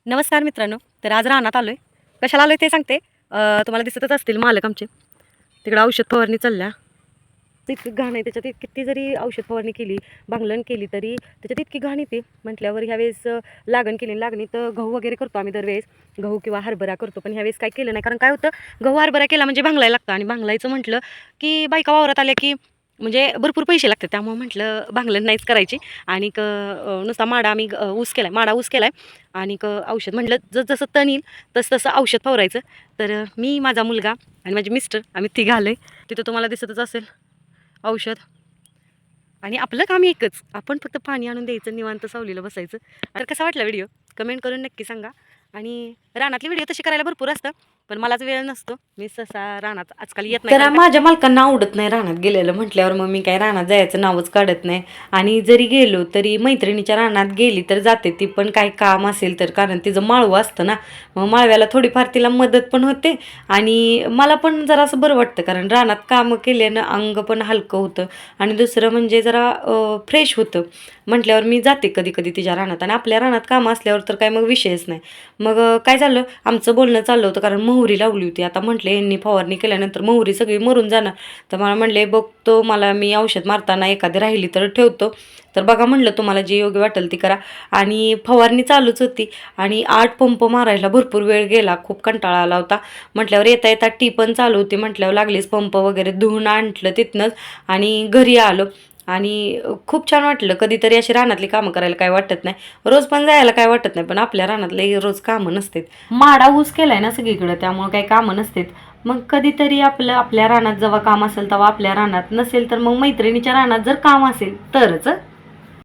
नमस्कार मित्रांनो. तर आज रानात आलो आहे. कशाला आलो आहे ते सांगते. तुम्हाला दिसतच असतील मालक आमचे. तिकडं औषध फवारणी चालल्या. इतकी घाण आहे त्याच्यात. किती जरी औषध फवारणी केली, भांगलन केली तरी त्याच्यात इतकी घाण येते. म्हटल्यावर ह्यावेळेस लागण केली. लागणीत गहू वगैरे करतो आम्ही दरवेळेस. गहू किंवा हरभरा करतो. पण ह्यावेळेस काय केलं नाही. कारण काय होतं, गहू हरभरा केला म्हणजे भांगलायला लागतं. आणि भांगलायचं म्हटलं की बायका वावरात आल्या की म्हणजे भरपूर पैसे लागतात. त्यामुळे म्हटलं भांगलन नाहीच करायची. आणि नुसता माडा आम्ही ऊस केला आहे, माडा ऊस केला आहे. आणि औषध म्हटलं जसं तण येईल तसं औषध फवारायचं. तर मी, माझा मुलगा आणि माझे मिस्टर आम्ही तिघं आलो आहे. तिथं तुम्हाला दिसतच असेल औषध. आणि आपलं काम एकच, आपण फक्त पाणी आणून द्यायचं, निवांत सावलीला बसायचं. तर कसा वाटला व्हिडिओ कमेंट करून नक्की सांगा. आणि रानातली व्हिडिओ तशी करायला भरपूर असतं, पण मलाच वेळ नसतो. मी सहसा रानात आजकाल येत नाही. तर माझ्या मालकांना आवडत नाही रानात गेलेलं म्हटल्यावर मग मी काय रानात जायचं नावच काढत नाही. आणि जरी गेलो तरी मैत्रिणीच्या रानात गेली तर जाते ती, पण काय काम असेल तर. कारण तिचं माळवं असतं ना, मग माळव्याला थोडीफार तिला मदत पण होते. आणि मला पण जरा असं बरं वाटतं, कारण रानात कामं केल्यानं अंग पण हलकं होतं. आणि दुसरं म्हणजे जरा फ्रेश होतं. म्हटल्यावर मी जाते कधी कधी तिच्या रानात. आणि आपल्या रानात कामं असल्यावर तर काय मग विषयच नाही. मग काय झालं, आमचं बोलणं चाललं होतं, कारण मोहरी लावली होती. आता म्हटले यांनी फवारणी केल्यानंतर मोहरी सगळी मरून जाणार. तर मला म्हणले बघतो, मला मी औषध मारताना एखादी राहिली तर ठेवतो. तर बघा म्हटलं, तुम्हाला जे योग्य वाटेल ती करा. आणि फवारणी चालूच होती. आणि 8 पंप मारायला भरपूर वेळ गेला, खूप कंटाळा आला होता. म्हटल्यावर येता येता टी पण चालू होती. म्हटल्यावर लागलीच पंप वगैरे धुवून आणलं तिथनंच आणि घरी आलो. आणि खूप छान वाटलं. कधीतरी अशी रानातली कामं करायला काय वाटत नाही. रोज पण जायला काय वाटत नाही, पण आपल्या रानातले रोज कामं नसतात. माडा ऊस केलाय ना सगळीकडं, त्यामुळे काही कामं नसतात. मग कधीतरी आपल्या रानात जेव्हा काम असेल तेव्हा आपल्या रानात, नसेल तर मग मैत्रिणीच्या रानात जर काम असेल तरच.